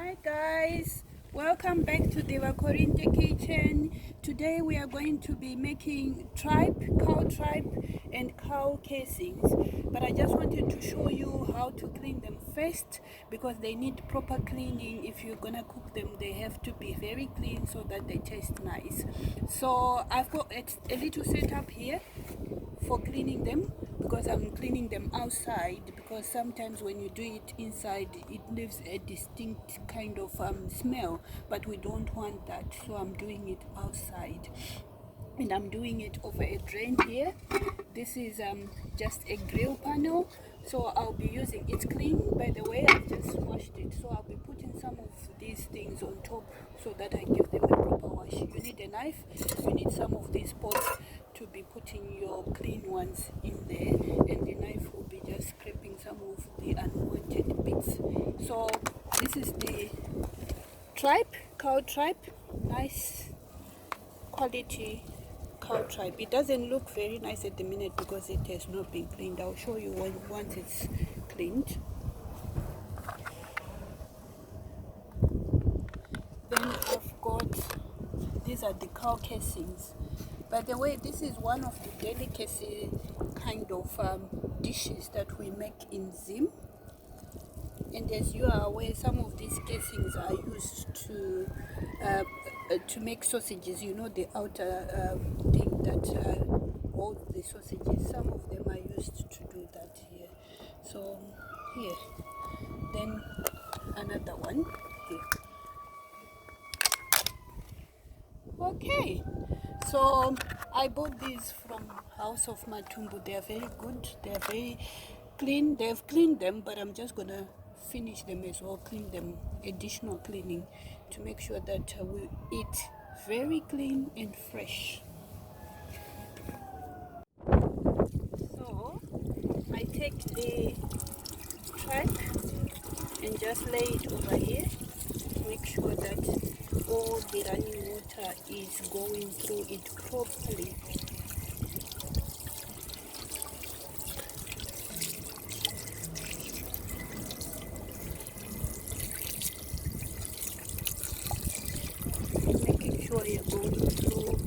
Hi guys, welcome back to the Marinate kitchen. Today we are going to be making tripe, cow tripe and cow casings, but I just wanted to show you how to clean them first because they need proper cleaning. If you're gonna cook them, they have to be very clean so that they taste nice. So I've got a little setup here for cleaning them because I'm cleaning them outside, because sometimes when you do it inside it leaves a distinct kind of smell, but we don't want that, so I'm doing it outside and I'm doing it over a drain here. This is just a grill panel, so I'll be using it's clean by the way, I've just washed it, so I'll be putting some of these things on top so that I give them a proper wash. You need a knife, you need some of these pots to be putting your clean ones in there, and the knife will be just scraping some of the unwanted bits. So this is the tripe, cow tripe, nice quality cow tripe. It doesn't look very nice at the minute because it has not been cleaned. I'll show you once it's cleaned. Then I've got, these are the cow casings. By the way, this is one of the delicacy kind of dishes that we make in Zim. And as you are aware, some of these casings are used to make sausages. You know, the outer thing that holds the sausages. Some of them are used to do that here. So here, then another one here. Okay, so I bought these from House of Matumbu. They are very good, they are very clean. They've cleaned them, but I'm just gonna finish them as well, clean them, additional cleaning, to make sure that we eat very clean and fresh. So I take the tripe and just lay it over here, make sure that all the running water is going through it properly. Making sure you're going through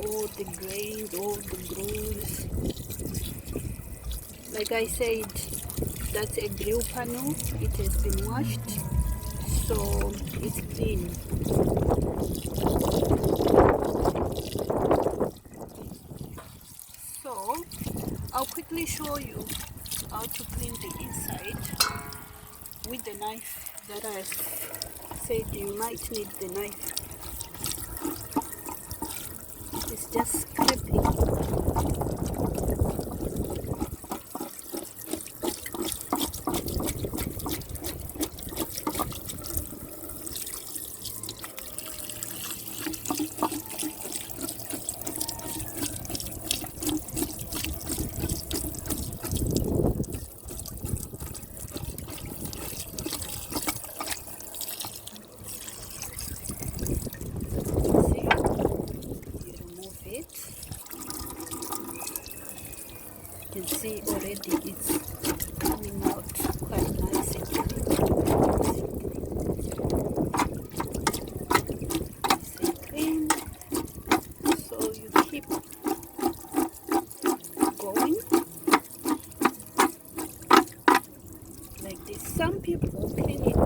all the grains, all the grooves. Like I said, that's a grill panel. It has been washed, so it's clean. So I'll quickly show you how to clean the inside with the knife that I said you might need the knife. It's just scraping. You can see already it's coming out quite nice and clean. So you keep going like this. Some people clean it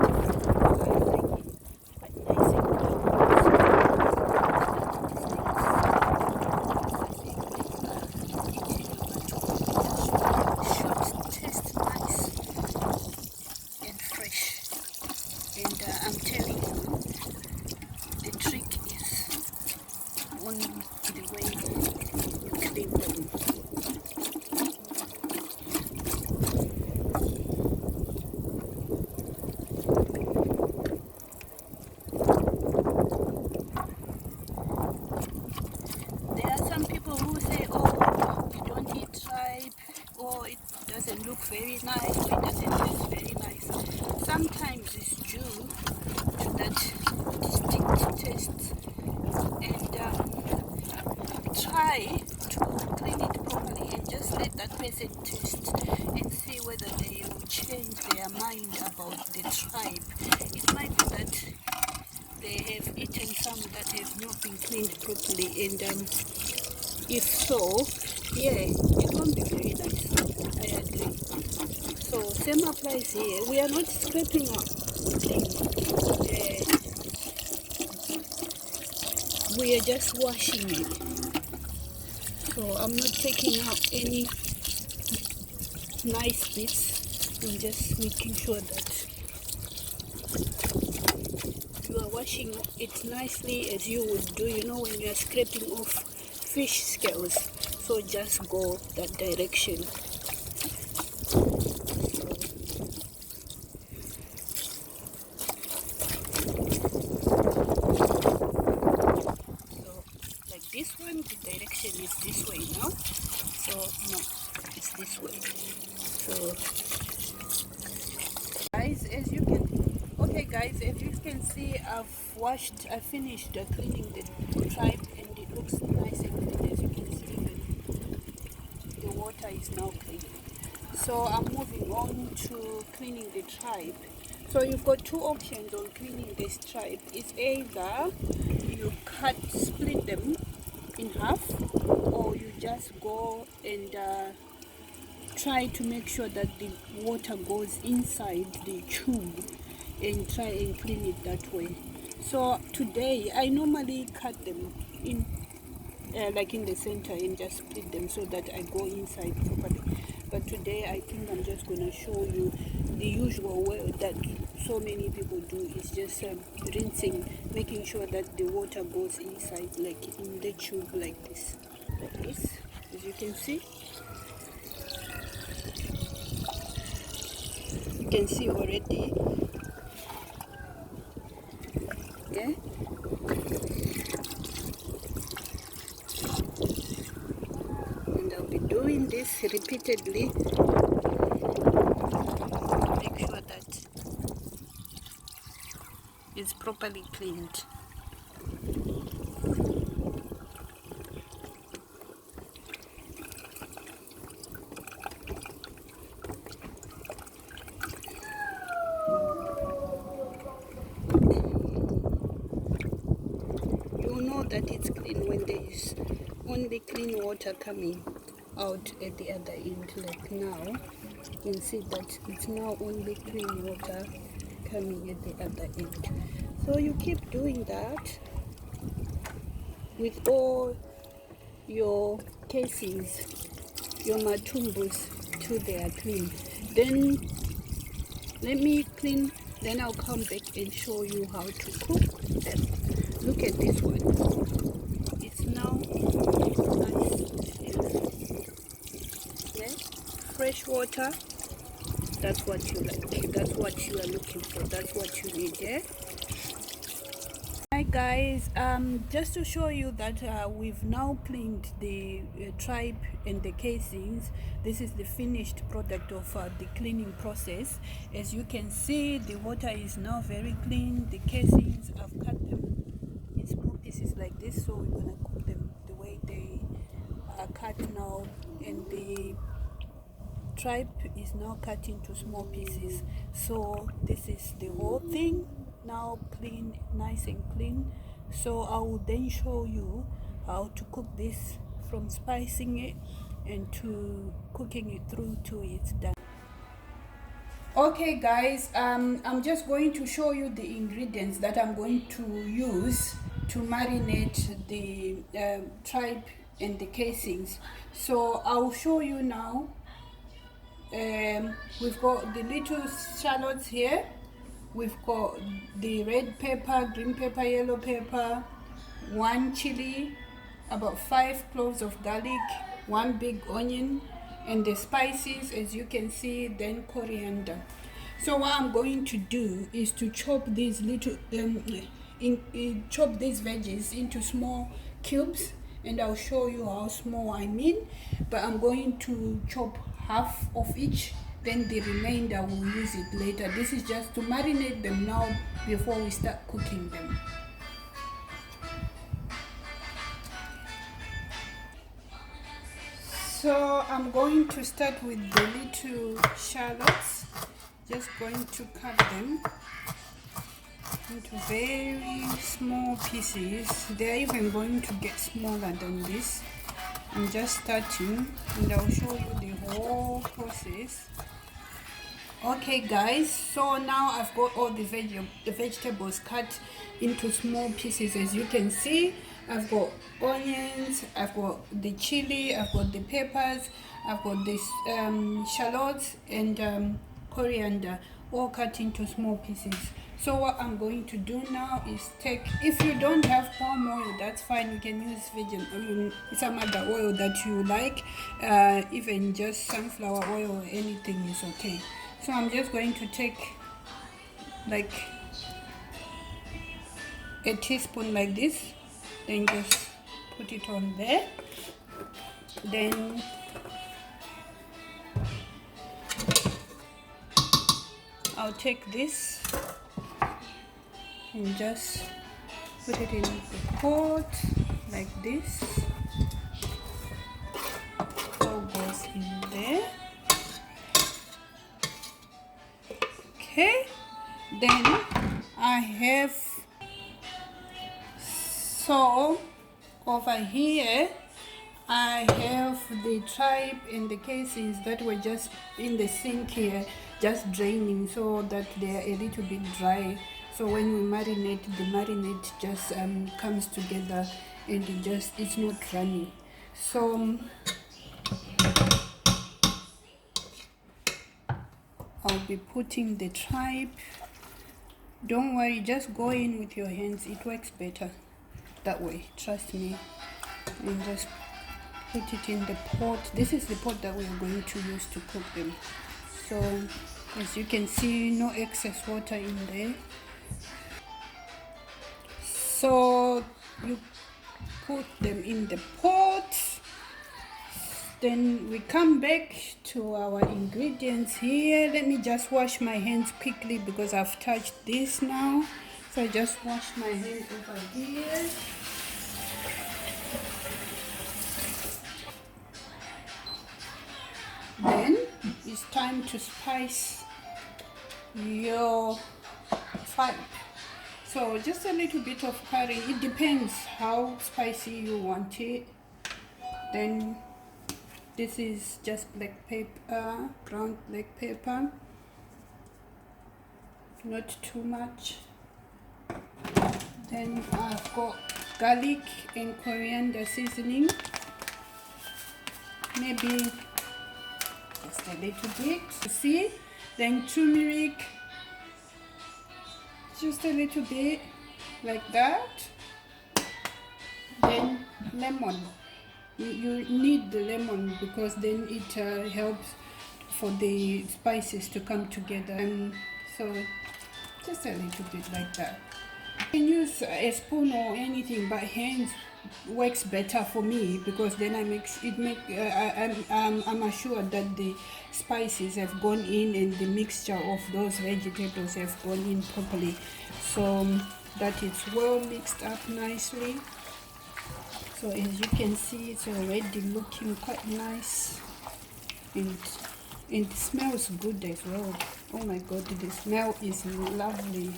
quite nice and I'm telling you, the trick is on the way you clean them. There are some people who say, oh, you don't eat tripe, or it doesn't look very nice, or it doesn't taste very nice. Sometimes it's due to they have eaten some that have not been cleaned properly, and if so, yeah, it won't be very nice. I agree. So same applies here. We are not scraping up clean. We are just washing it. So I'm not taking out any nice bits. I'm just making sure that you are washing it nicely as you would do, you know, when you are scraping off fish scales. So just go that direction. So like this one, the direction is this way now. So no, it's this way. So guys, as you can see, I finished cleaning the tripe, and it looks nice and clean. As you can see, even the water is now clean. So I'm moving on to cleaning the tripe. So you've got two options on cleaning this tripe. It's either you split them in half, or you just go and try to make sure that the water goes inside the tube and try and clean it that way. So today I normally cut them in like in the center and just split them so that I go inside properly. But today I think I'm just going to show you the usual way that so many people do, is just rinsing, making sure that the water goes inside, like in the tube, like this, as you can see. You can see already, yeah. And I'll be doing this repeatedly, make sure that it's properly cleaned. You'll know that it's clean when there is only clean water coming out at the other end. Like now, you can see that it's now only clean water coming at the other end. So you keep doing that with all your casings, your matumbus, till they are clean. Then let me clean, then I'll come back and show you how to cook them. Look at this one. It's now nice. Yeah? Fresh water. That's what you like. That's what you are looking for. That's what you need, yeah? Hi guys, just to show you that we've now cleaned the tripe and the casings. This is the finished product of the cleaning process. As you can see, the water is now very clean. The casings, I've cut them in small pieces like this, so we're gonna cook them the way they are cut now, and the tripe is now cut into small pieces. So this is the whole thing now clean, nice and clean. So I will then show you how to cook this, from spicing it and to cooking it through to it's done. Okay guys, I'm just going to show you the ingredients that I'm going to use to marinate the tripe and the casings. So I'll show you now. We've got the little shallots here. We've got the red pepper, green pepper, yellow pepper, 1 chili, about 5 cloves of garlic, 1 big onion, and the spices, as you can see, then coriander. So what I'm going to do is to chop these little chop these veggies into small cubes, and I'll show you how small I mean. But I'm going to chop half of each, then the remainder we'll use it later. This is just to marinate them now before we start cooking them. So I'm going to start with the little shallots. Just going to cut them. into very small pieces. They're even going to get smaller than this. I'm just starting and I'll show you the whole process. Okay guys, so now I've got all the vegetables cut into small pieces. As you can see, I've got onions, I've got the chili, I've got the peppers, I've got this shallots and coriander, all cut into small pieces. So what I'm going to do now is take, if you don't have palm oil, that's fine, you can use some other oil that you like, even just sunflower oil or anything is okay. So I'm just going to take like a teaspoon like this, then just put it on there. Then I'll take this and just put it in the pot like this. All goes in there. Okay, then I have, so over here I have the tripe and the casings that were just in the sink here, just draining so that they are a little bit dry. So when we marinate, the marinade just comes together and it's not runny. So I'll be putting the tripe. Don't worry, just go in with your hands, it works better that way, trust me. And just put it in the pot. This is the pot that we are going to use to cook them. So as you can see, no excess water in there. So you put them in the pot. Then we come back to our ingredients here. Let me just wash my hands quickly because I've touched this now. So I just wash my hands over here. Then it's time to spice your tripe. So just a little bit of curry. It depends how spicy you want it. Then this is just black pepper, ground black pepper, not too much. Then I've got garlic and coriander seasoning, maybe just a little bit, see. Then turmeric, just a little bit, like that. Then lemon. You need the lemon because then it helps for the spices to come together. And so just a little bit like that. You can use a spoon or anything, but hands works better for me because then I'm assured that the spices have gone in and the mixture of those vegetables have gone in properly, so that it's well mixed up nicely. So as you can see, it's already looking quite nice and it smells good as well. Oh my god, the smell is lovely.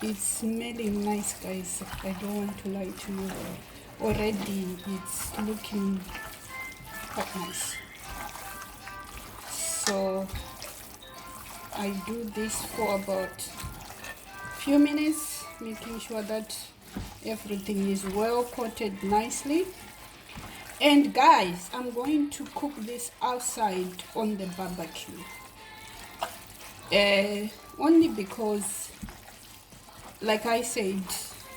It's smelling nice, guys. I don't want to lie to you. Already it's looking quite nice. So I do this for about a few minutes, making sure that everything is well coated nicely. And guys, I'm going to cook this outside on the barbecue, only because, like I said,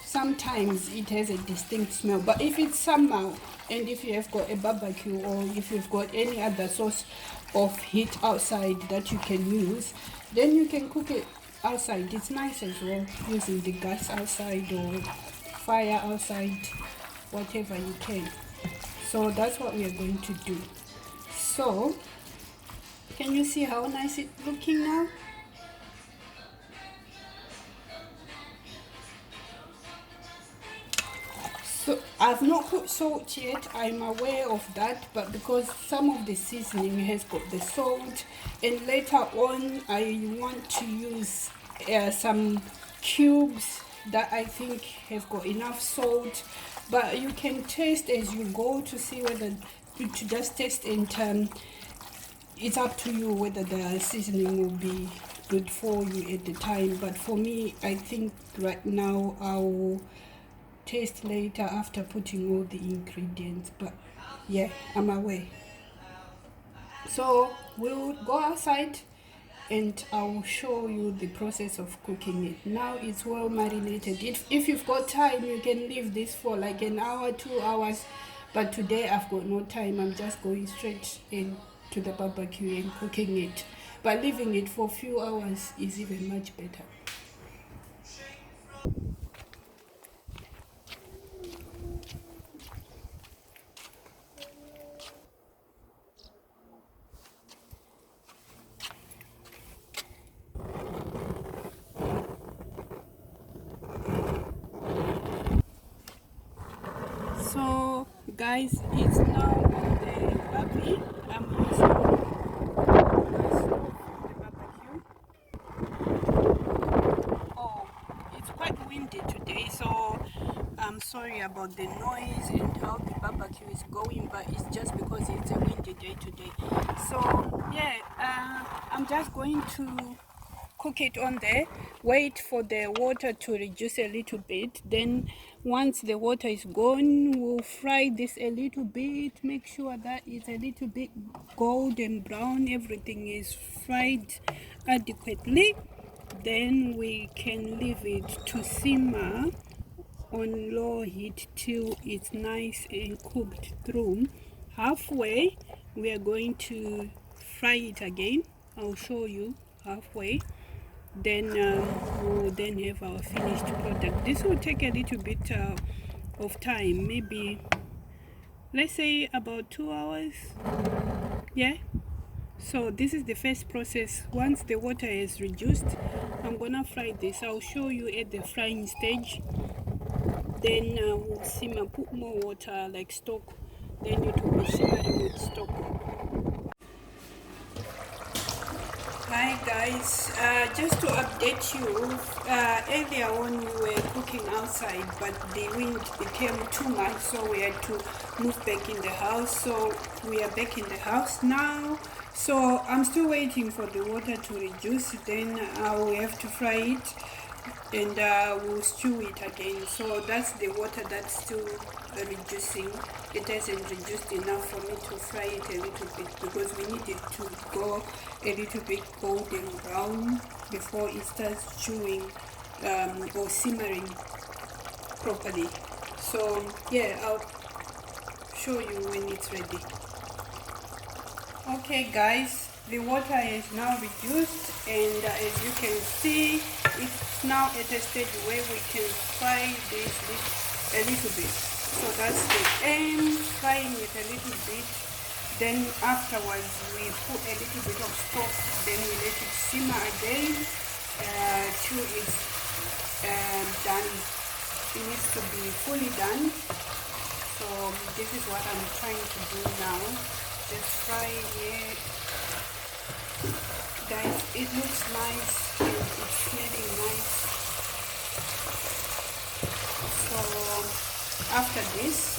sometimes it has a distinct smell. But if it's summer and if you have got a barbecue or if you've got any other source of heat outside that you can use, then you can cook it outside. It's nice as well, using the gas outside or fire outside, whatever you can. So that's what we are going to do. So can you see how nice it's looking now? So I've not put salt yet, I'm aware of that, but because some of the seasoning has got the salt, and later on I want to use some cubes that I think have got enough salt, but you can taste as you go to see whether to just taste, and it's up to you whether the seasoning will be good for you at the time. But for me, I think right now I'll taste later after putting all the ingredients. But yeah, I'm away. So we'll go outside and I'll show you the process of cooking it. Now it's well marinated. If you've got time, you can leave this for like an hour, 2 hours, but today I've got no time. I'm just going straight into the barbecue and cooking it, but leaving it for a few hours is even much better. So guys, it's now on the barbie. I'm using my stove for the barbecue. Oh, it's quite windy today, so I'm sorry about the noise and how the barbecue is going, but it's just because it's a windy day today. So yeah, I'm just going to cook it on there, wait for the water to reduce a little bit. Then once the water is gone, we'll fry this a little bit, make sure that it's a little bit golden brown, everything is fried adequately. Then we can leave it to simmer on low heat till it's nice and cooked through. Halfway we are going to fry it again. I'll show you halfway. Then we'll then have our finished product. This will take a little bit of time, maybe let's say about 2 hours. Yeah, so this is the first process. Once the water is reduced, I'm gonna fry this. I'll show you at the frying stage. Then we'll simmer, put more water like stock, then it will be simmering with stock. Hi guys, just to update you, earlier on we were cooking outside, but the wind became too much, so we had to move back in the house. So we are back in the house now. So I'm still waiting for the water to reduce, then we have to fry it, and we'll stew it again. So that's the water that's still reducing. It hasn't reduced enough for me to fry it a little bit, because we need it to go a little bit golden brown before it starts chewing or simmering properly. So yeah, I'll show you when it's ready. Okay guys, the water is now reduced, and as you can see, it's now at a stage where we can fry this a little bit. So that's the aim, frying it a little bit. Then afterwards we put a little bit of stock, then we let it simmer again till it's done. It needs to be fully done. So this is what I'm trying to do now. Just frying it. Guys, it looks nice and it's smelling nice. So after this,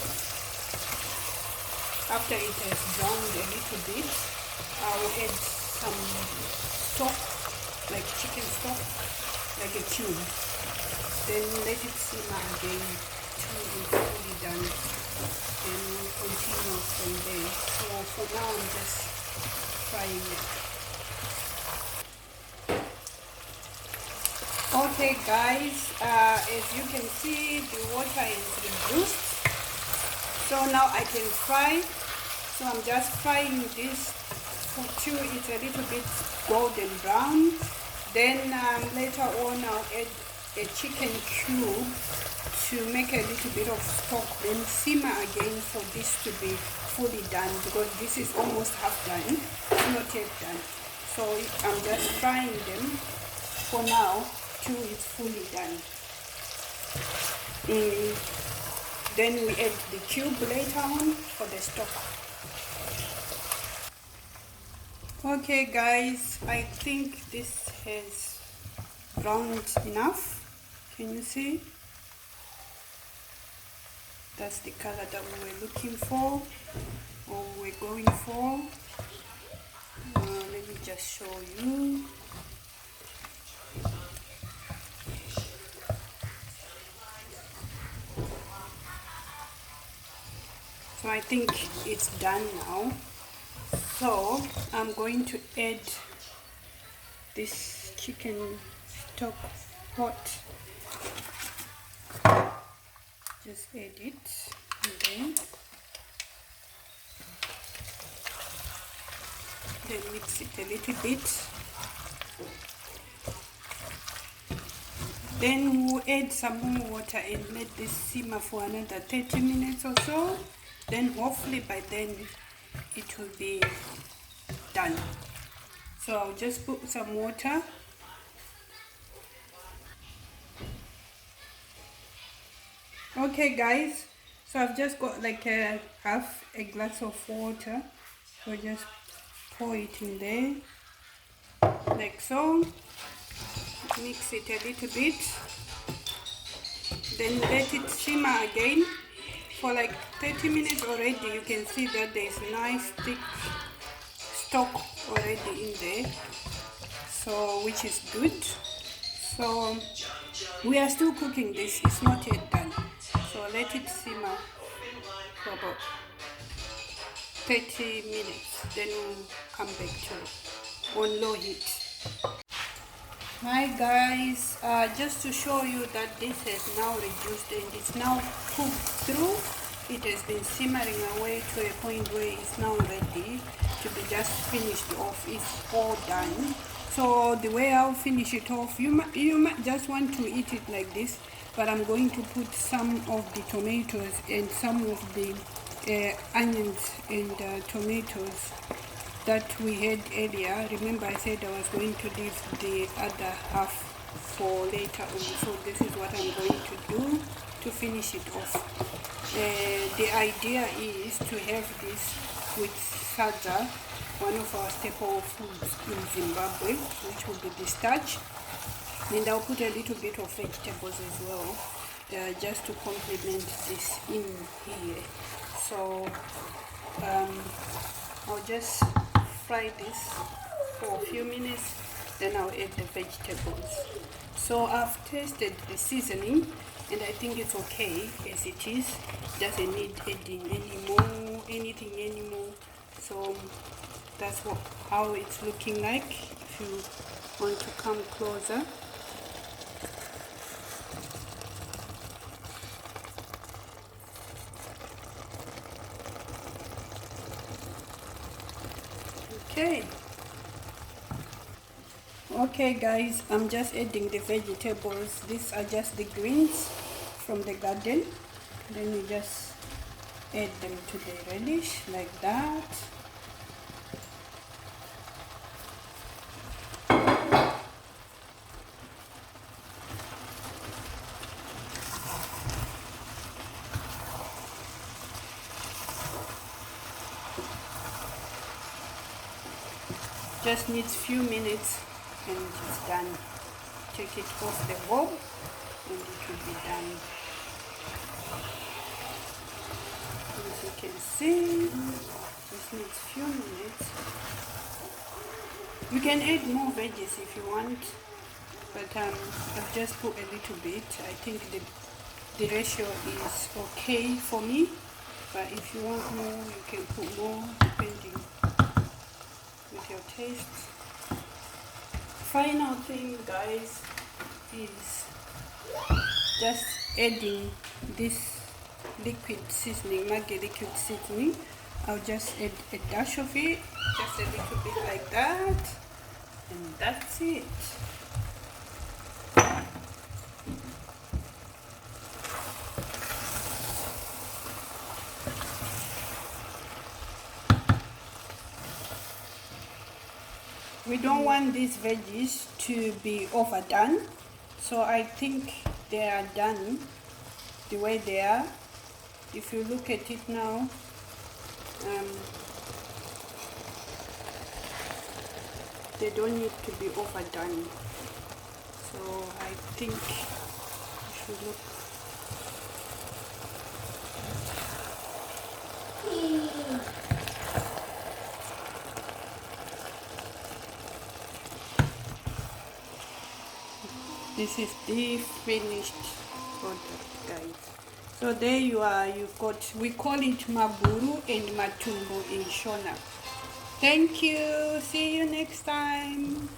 after it has browned a little bit, I'll add some stock, like chicken stock, like a cube. Then let it simmer again till it's fully done. Then we'll continue from there. So for now I'm just frying it. Okay guys, as you can see, the water is reduced, so now I can fry. So I'm just frying this till it's a little bit golden brown. Then later on I'll add a chicken cube to make a little bit of stock, then simmer again for this to be fully done, because this is almost half done, it's not yet done. So I'm just frying them for now till it's fully done. Then we add the cube later on for the stock. Okay guys, I think this has browned enough. Can you see? That's the color that we were looking for, or we're going for. Let me just show you. So I think it's done now. So I'm going to add this chicken stock pot. Just add it, and then mix it a little bit. Then we'll add some more water and let this simmer for another 30 minutes or so. Then hopefully by then it will be done. So I'll just put some water. Okay guys, so I've just got like half a glass of water. So just pour it in there, like so. Mix it a little bit. Then let it simmer again for like 30 minutes already. You can see that there's nice thick stock already in there, so which is good. So we are still cooking this, it's not yet done. So let it simmer for about 30 minutes, then we'll come back to it on low heat. Hi guys, just to show you that this has now reduced and it's now cooked through. It has been simmering away to a point where it's now ready to be just finished off. It's all done. So the way I'll finish it off, you might just want to eat it like this, but I'm going to put some of the tomatoes and some of the onions and tomatoes that we had earlier. Remember I said I was going to leave the other half for later on, so this is what I'm going to do to finish it off. The idea is to have this with sadza, one of our staple foods in Zimbabwe, which will be the starch, and I'll put a little bit of vegetables as well, just to complement this in here. So I'll just fry this for a few minutes, then I'll add the vegetables. So I've tasted the seasoning and I think it's okay as it is. Doesn't need adding anything anymore. So that's how it's looking like if you want to come closer. Okay guys, I'm just adding the vegetables. These are just the greens from the garden. Then you just add them to the relish like that. Just needs few minutes and it's done. Take it off the hob and it will be done. As you can see, just needs few minutes. You can add more veggies if you want, but I've just put a little bit. I think the ratio is okay for me, but if you want more, you can put more depending with your taste. Final thing guys is just adding this liquid seasoning, Maggi liquid seasoning. I'll just add a dash of it, just a little bit like that, and that's it. We don't want these veggies to be overdone, so I think they are done the way they are. If you look at it now, they don't need to be overdone. So I think it should look. This is the finished product, guys. So there you are. You've got, we call it Maguru and Matumbu in Shona. Thank you. See you next time.